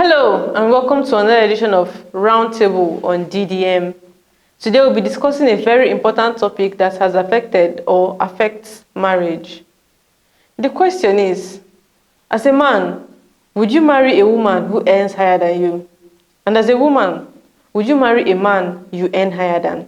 Hello and welcome to another edition of Roundtable on DDM. Today we'll be discussing a very important topic that has affected or affects marriage. The question is, as a man, would you marry a woman who earns higher than you? And as a woman, would you marry a man you earn higher than?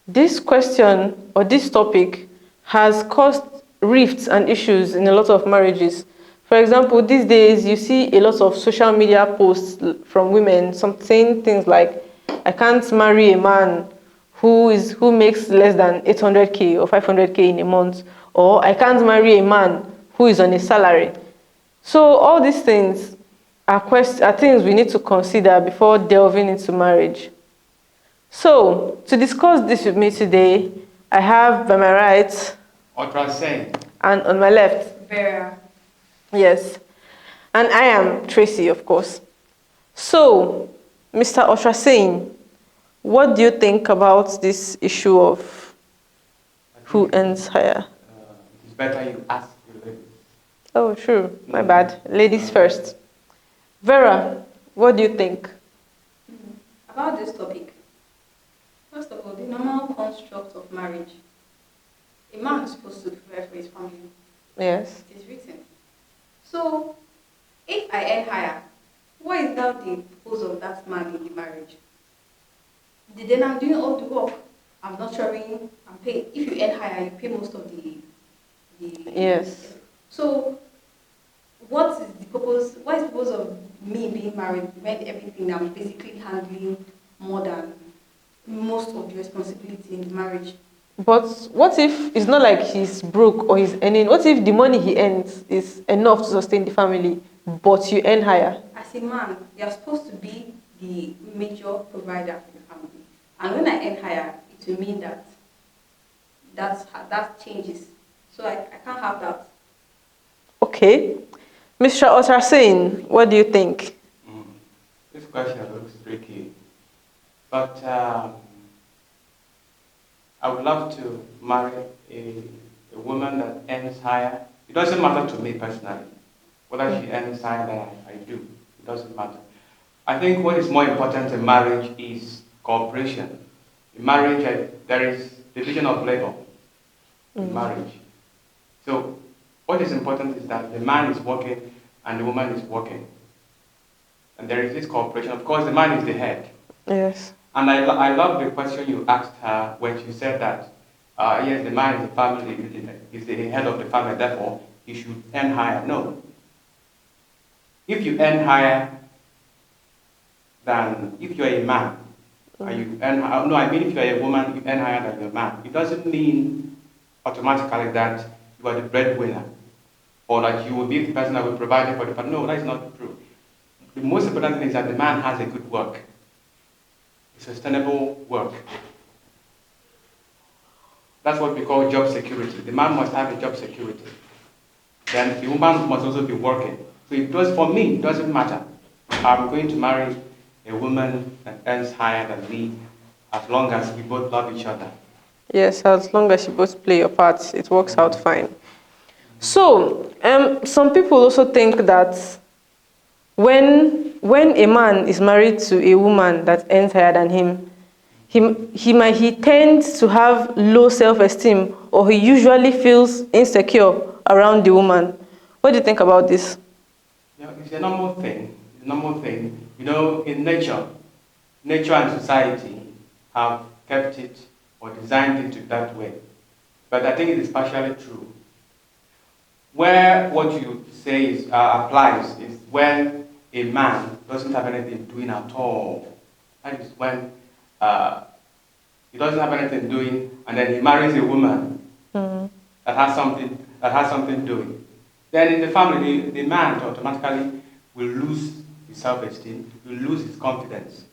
This question or this topic has caused rifts and issues in a lot of marriages. For example, these days you see a lot of social media posts from women saying things like, I can't marry a man who makes less than 800k or 500k in a month, or I can't marry a man who is on a salary. So all these things are things we need to consider before delving into marriage. So, to discuss this with me today, I have by my right, Otrasane, and on my left, Vera. yes, and I am Tracy, of course. So, Mr. Otrasane, what do you think about this issue of who earns higher? it's better you ask the ladies. Oh, sure, my bad. Ladies first. Vera, what do you think? About this topic, first of all, the normal construct of marriage. A man is supposed to provide for his family. Yes. It is written. So, if I earn higher, what is now the purpose of that man in the marriage? Then I'm doing all the work. I'm nurturing, I'm paid. If you earn higher, you pay most of the Yes. So, what is the purpose? What is the purpose of me being married when everything I'm basically handling more than most of the responsibility in the marriage? But what if it's not like he's broke or he's earning? What if the money he earns is enough to sustain the family, but you earn higher? As a man, you're supposed to be the major provider for the family. And when I earn higher, it will mean that changes. So I can't have that. Okay. Mr. Otrasane, what do you think? This question looks tricky, but I would love to marry a woman that earns higher. It doesn't matter to me personally whether she earns higher than I do. It doesn't matter. I think what is more important in marriage is cooperation. In marriage, there is division of labor in marriage. So what is important is that the man is working and the woman is working. And there is this cooperation. Of course, the man is the head. Yes. And I love the question you asked her when she said that, yes, the man is the family, is the head of the family, therefore he should earn higher. No. If you earn higher than, if you're a man, and you earn, no, I mean if you're a woman, you earn higher than your man. It doesn't mean automatically that you are the breadwinner, or that you will be the person that will provide for the family. No, that is not true. The most important thing is that the man has a good work. Sustainable work. That's what we call job security. The man must have a job security. Then the woman must also be working. So for me, it doesn't matter. I'm going to marry a woman that earns higher than me as long as we both love each other. Yes, as long as you both play your parts, it works out fine. So, some people also think that when a man is married to a woman that earns higher than him, he tends to have low self-esteem, or he usually feels insecure around the woman. What do you think about this? Yeah, it's a normal thing. It's a normal thing. You know, in nature and society have kept it or designed it that way. But I think it is partially true. Where what you say applies is when a man doesn't have anything doing at all. That is when he doesn't have anything doing, and then he marries a woman that has something doing. Then in the family, the man automatically will lose his self-esteem, will lose his confidence.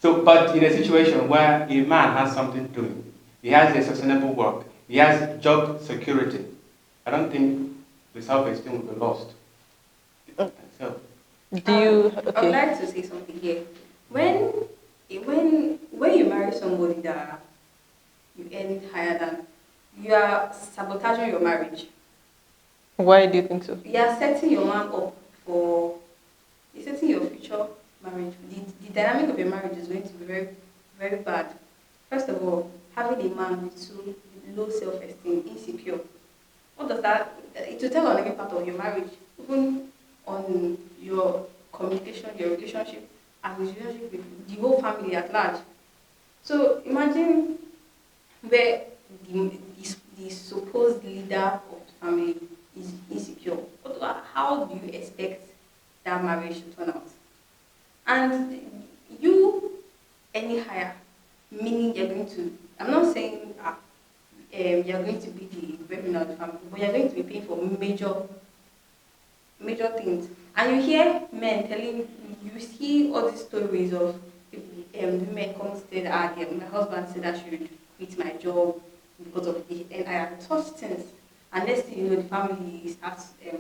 So, but in a situation where a man has something doing, he has a sustainable work, he has job security, I don't think the self-esteem will be lost. So, I would like to say something here. When you marry somebody that you earn higher than, you are sabotaging your marriage. Why do you think so? You are setting your man up for, you're setting dynamic of a marriage is going to be very, very bad. First of all, having a man with too low self-esteem, insecure, what does that? It will tell on every part of your marriage, even on your communication, your relationship, and his relationship with the whole family at large. So imagine where the supposed leader of the family is insecure. How do you expect that marriage to turn out? And you any higher, meaning you're going to, I'm not saying you're going to be the breadwinner of the family, but you're going to be paying for major things. And you hear men telling, you see all these stories of women come say that my husband said I should quit my job because of the and I such things. And next thing you know, the family starts they are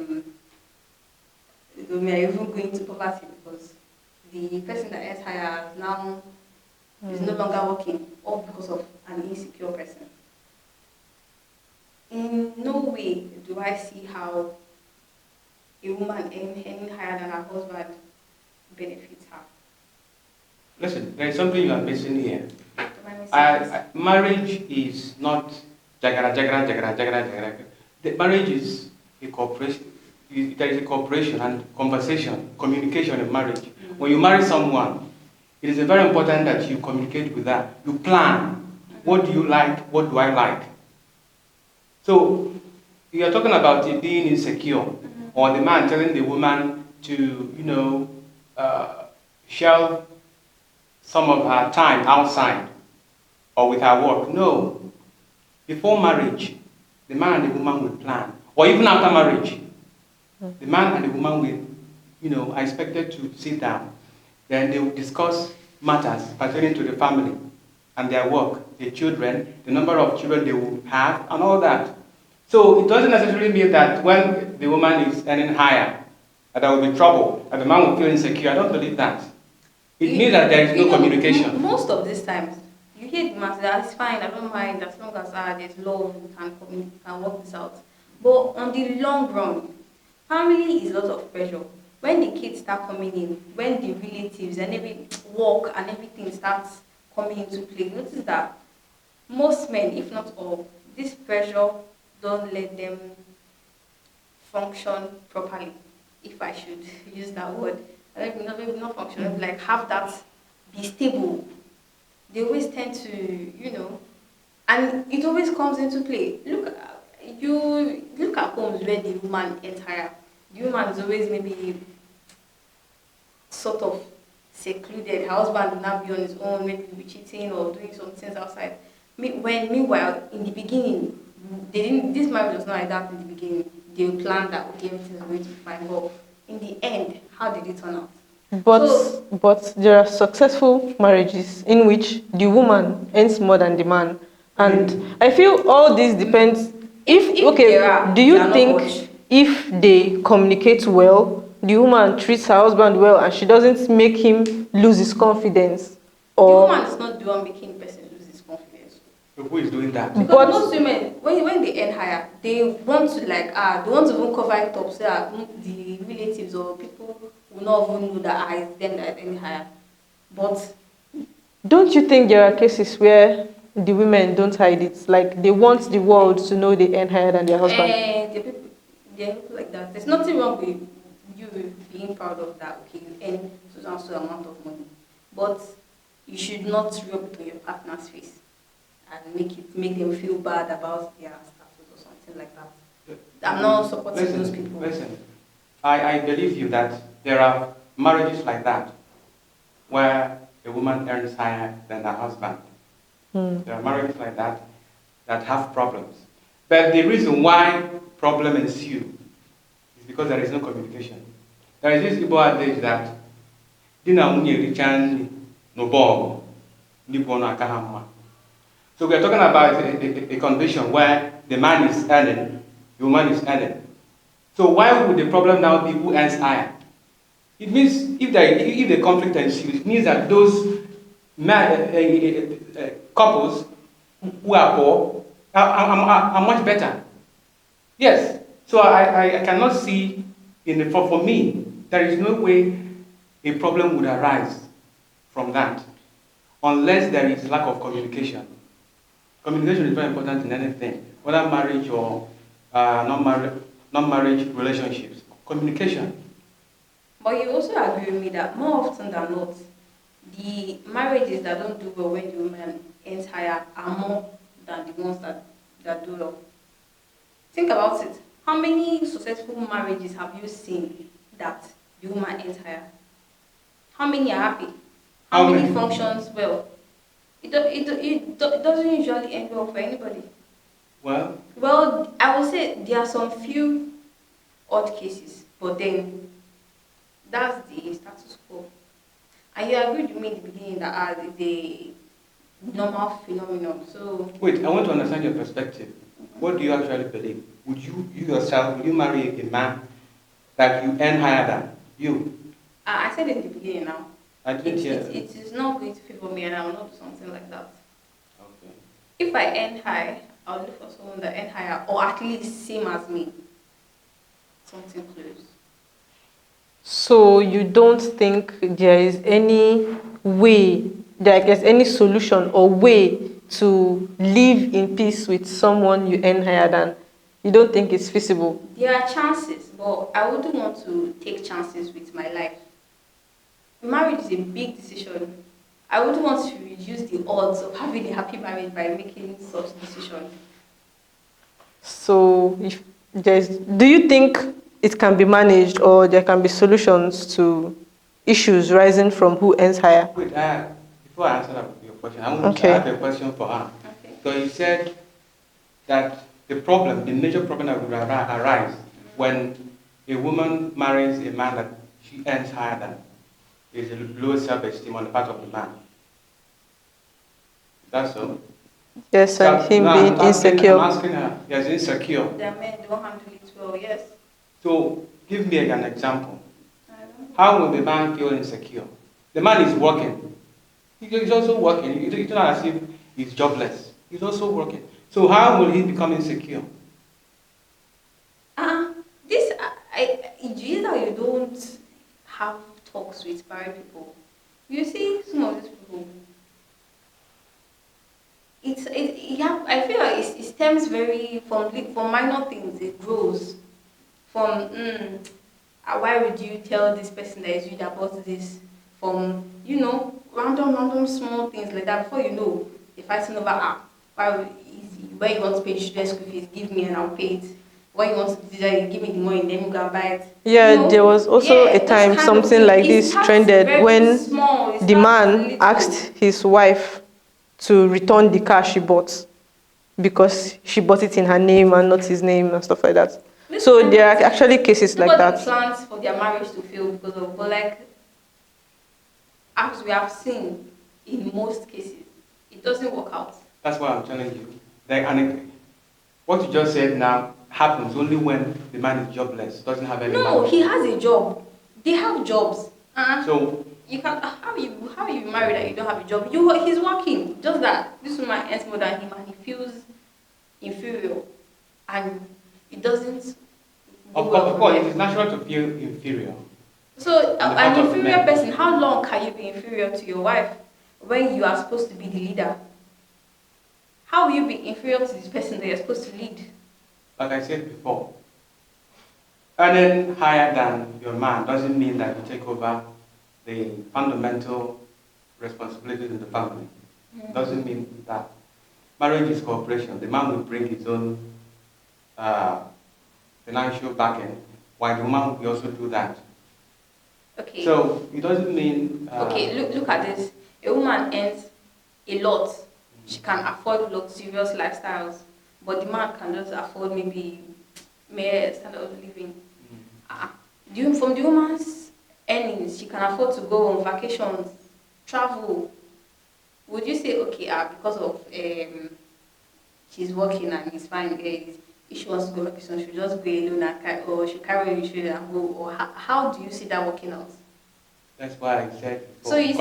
even going to poverty because the person that is higher now is no longer working, all because of an insecure person. In no way do I see how a woman earning higher than her husband benefits her. Listen, there is something you are missing here. Am I missing this? Marriage is not jagara, jagara, jagara, jagara, jagara. The marriage is a cooperation. There is a cooperation and conversation, communication in marriage. When you marry someone, it is very important that you communicate with her. You plan. What do you like? What do I like? So, you are talking about it being insecure, or the man telling the woman to, shelve some of her time outside or with her work. No. Before marriage, the man and the woman will plan. Or even after marriage, the man and the woman will, are expected to sit down. Then they will discuss matters pertaining to the family and their work, their children, the number of children they will have, and all that. So it doesn't necessarily mean that when the woman is earning higher, that there will be trouble, that the man will feel insecure. I don't believe that. It means that there is no communication. Most of these times, you hear the man say, it's fine, I don't mind, as long as there's love, we can work this out. But on the long run, family is a lot of pressure. When the kids start coming in, when the relatives and every work and everything starts coming into play, notice that most men, if not all, this pressure don't let them function properly, if I should use that word. Maybe not function, like have that, be stable. They always tend to, and it always comes into play. Look at homes where the woman entire, the woman is always maybe sort of secluded. Her husband will not be on his own, maybe be cheating or doing some things outside. Meanwhile, in the beginning, this marriage was not like that in the beginning. They planned that, okay, everything is going to be fine. But in the end, how did it turn out? But there are successful marriages in which the woman earns more than the man. And I feel all this depends. Do you think if they communicate well, the woman treats her husband well and she doesn't make him lose his confidence? Or the woman is not the one making the person lose his confidence. So who is doing that? Because most women, when they earn higher, they want to they want to even cover it up so that the relatives or people will not even know that it's them that earn higher. But don't you think there are cases where the women don't hide it? Like they want the world to know they earn higher than their husband? There are people like that. There's nothing wrong with you being proud of that. Okay, you earn so amount of money, but you should not rub it on your partner's face and make them feel bad about their status or something like that. I'm not supporting those people. Listen, I believe you that there are marriages like that where a woman earns higher than her husband. There are marriages like that have problems. But the reason why problem ensue is because there is no communication. There is this Igbo adage that Dina nwunye richa nri n'ụbọgụ ndị bụ ọnụ aka ha mma. So we are talking about a condition where the man is earning, the woman is earning. So why would the problem now be who earns higher? It means if the conflict ensues, it means that those couples who are poor are much better. Yes. So I cannot see for me there is no way a problem would arise from that unless there is lack of communication. Communication is very important in anything, whether marriage or non-marriage relationships. Communication. But you also agree with me that more often than not, the marriages that don't do well when the woman ends higher are more than the ones that do well. Think about it. How many successful marriages have you seen that the woman ends higher? How many are happy? How many functions well? It doesn't usually end well for anybody. Well, I would say there are some few odd cases, but then that's the status quo. And you agreed with me in the beginning that it's a normal phenomenon. So wait, I want to understand your perspective. What do you actually believe? Would you yourself, would you marry a man that you earn higher than you? I said in the beginning now. I didn't hear. It is not going to favor me, and I will not do something like that. Okay. If I earn high, I'll look for someone that earn higher, or at least same as me. Something close. So you don't think there is any way, there is any solution or way to live in peace with someone you earn higher than? You don't think it's feasible? There are chances, but I wouldn't want to take chances with my life. Marriage is a big decision. I wouldn't want to reduce the odds of having a happy marriage by making such decision. So if do you think it can be managed, or there can be solutions to issues rising from who earns higher? Wait, before I answer your question, I want to have a question for her. Okay. So you said that the major problem that would arise when a woman marries a man that she earns higher than is a low self-esteem on the part of the man. Is that so? Yes, and him being insecure. I'm asking her, yes, insecure. The men don't handle it well, yes. So, give me an example. I don't know. How will the man feel insecure? The man is working. He's also working. It's not as if he's jobless. He's also working. So how will he become insecure? Do you know you don't have talks with married people? You see some of these people. I feel like it stems very from minor things. It grows from why would you tell this person that is you that bought this? From random small things like that. Before you know, they're fighting over where you want to pay student school fees, give me and I'll pay it. When you want to do that, you give me the money, then you go and buy it. Yeah, there was also a time something like this trended when the man asked his wife to return the car she bought because she bought it in her name and not his name and stuff like that. So there are actually cases like that. Plans for their marriage to fail because of, but like, as we have seen in most cases, it doesn't work out. That's what I'm telling you. What you just said now happens only when the man is jobless, doesn't have any money. No, he has a job. They have jobs. So you can how you married and you don't have a job? He's working. Just that this woman earns more than him and he feels inferior, and it doesn't. Of course, it is natural to feel inferior. So an inferior person, how long can you be inferior to your wife when you are supposed to be the leader? How will you be inferior to this person that you're supposed to lead? Like I said before, earning higher than your man doesn't mean that you take over the fundamental responsibilities in the family. Doesn't mean that. Marriage is cooperation. The man will bring his own financial backing, while the woman will also do that. Okay. So it doesn't mean. Okay, look at this. A woman earns a lot. She can afford luxurious lifestyles, but the man can just afford maybe mere standard of living. From the woman's earnings, she can afford to go on vacations, travel. Would you say, okay, because of she's working and it's fine, if she wants to go on vacation, she'll just go alone or she'll carry the children and go? Or how do you see that working out? That's why I said before. So you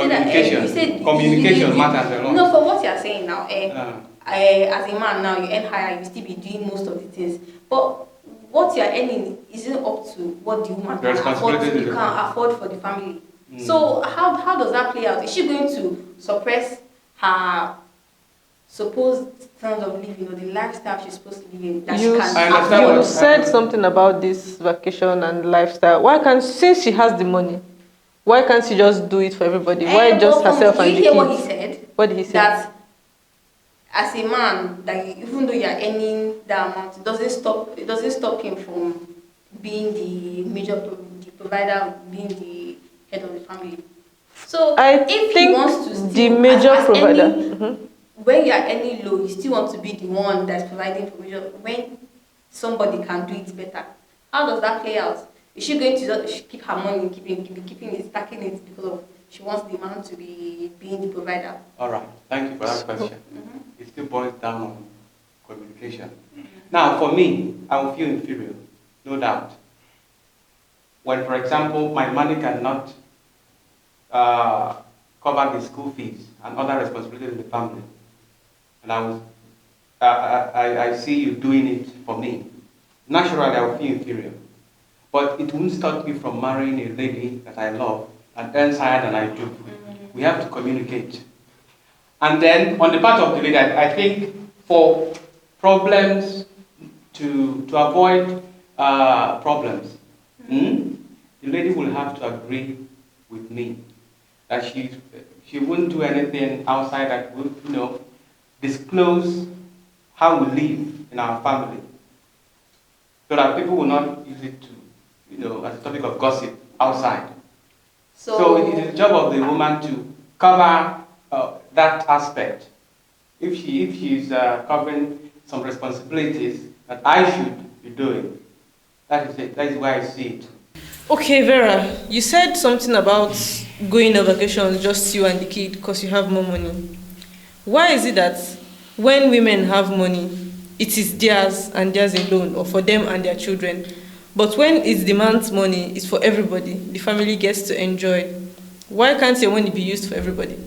said communication matters a lot. No, for what you're saying now, as a man now, you earn higher, you still be doing most of the things. But what you're earning isn't up to what the woman can afford for the family. So how does that play out? Is she going to suppress her supposed standard of living or the lifestyle she's supposed to live in that You, she I can understand you what- afford? said something about this vacation and lifestyle. Why can't, since she has the money, why can't she just do it for everybody? Why just herself Do and you the hear what he kids? said? What did he say? That as a man, that even though you're earning that amount, it doesn't stop him from being the the provider, being the head of the family. So I if think he wants to the still, major as provider. any, when you are earning low, you still want to be the one that's providing for major. When somebody can do it better, how does that play out? Is she going to just keep her money, keeping it, stacking it because of she wants the man to be being the provider? All right, thank you for that question. It still boils down on communication. Now, for me, I will feel inferior, no doubt. When, for example, my money cannot cover the school fees and other responsibilities in the family, and I see you doing it for me, naturally I will feel inferior. But it won't stop me from marrying a lady that I love and earns higher than I do. We have to communicate. And then on the part of the lady, I think for problems, to avoid problems, the lady will have to agree with me that she wouldn't do anything outside that would, disclose how we live in our family, so that people will not use it to, as a topic of gossip outside. So it is the job of the woman to cover that aspect. If she's covering some responsibilities that I should be doing, that is it. That is why I see it. Okay, Vera, you said something about going on vacation, just you and the kid, because you have more money. Why is it that when women have money, it is theirs and theirs alone, or for them and their children? But when it's the man's money, it's for everybody. The family gets to enjoy. Why can't your money be used for everybody?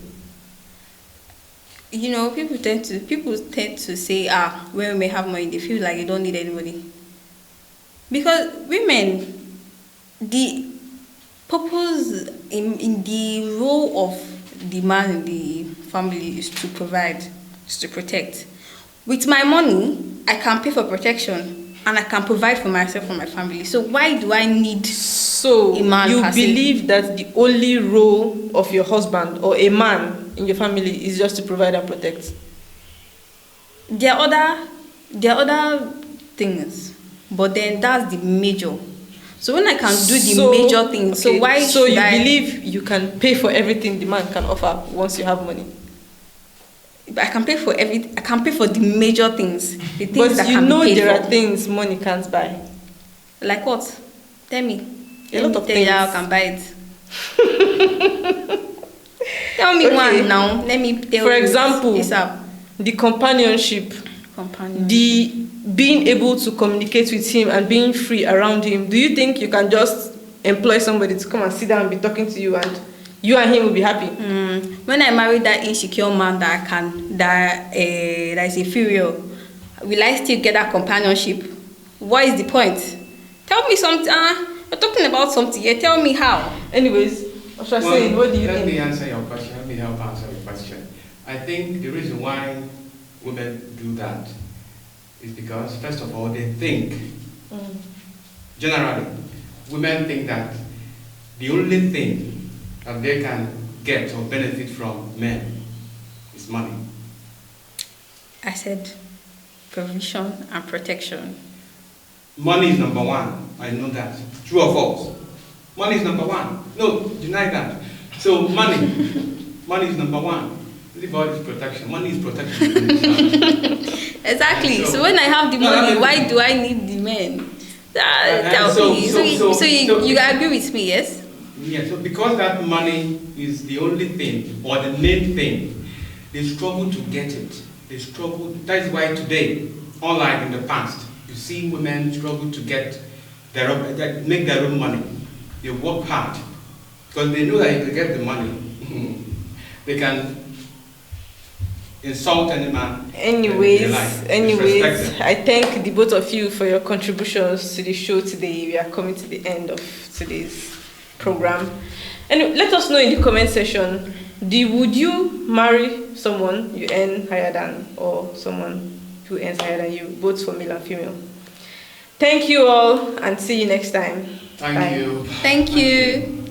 People tend to say, when women have money, they feel like they don't need anybody. Because women, the purpose in the role of the man in the family is to provide, is to protect. With my money, I can pay for protection and I can provide for myself and my family. So why do I need So a man you per se? believe that the only role of your husband or a man in your family is just to provide and protect? There are other things, but then that's the major. So when I can do the major things, so why So should you I believe you can pay for everything the man can offer once you have money? I can pay for everything. I can pay for the major things, the things But that you can know be paid there for. are things money can't buy. Like what? Tell me. A lot Let of me tell you how I things. can buy it. Tell me Okay. one now. Let me tell For you. example, ASAP. the companionship, Companion. the being able to communicate with him and being free around him. Do you think you can just employ somebody to come and sit down and be talking to you and you and him will be happy? When I married that insecure man that is inferior, will I still get that companionship? What is the point? Tell me something. You're talking about something here. Tell me how. Anyways, what should I say? What do you Let me think? answer your question. Let me help answer your question. I think the reason why women do that is because, first of all, they think, generally, women think that the only thing that they can get or benefit from men is money. I said provision and protection. Money is number one. I know that. True or false? Money is number one. No, deny that. So money is number one. Leave all this protection. Money is protection. Exactly. And So when I have the No, money, I mean- why do I need the men? So You agree with me, yes? Yeah, so because that money is the only thing or the main thing, they struggle to get it. They struggle. That is why today, unlike in the past, you see women struggle to get make their own money. They work hard because they know that if they get the money, they can insult any man. Anyways, they like, disrespect them. I thank the both of you for your contributions to the show today. We are coming to the end of today's program. And let us know in the comment section, would you marry someone you earn higher than, or someone who earns higher than you, both for male and female? Thank you all, and see you next time. Thank Bye. you. Thank you.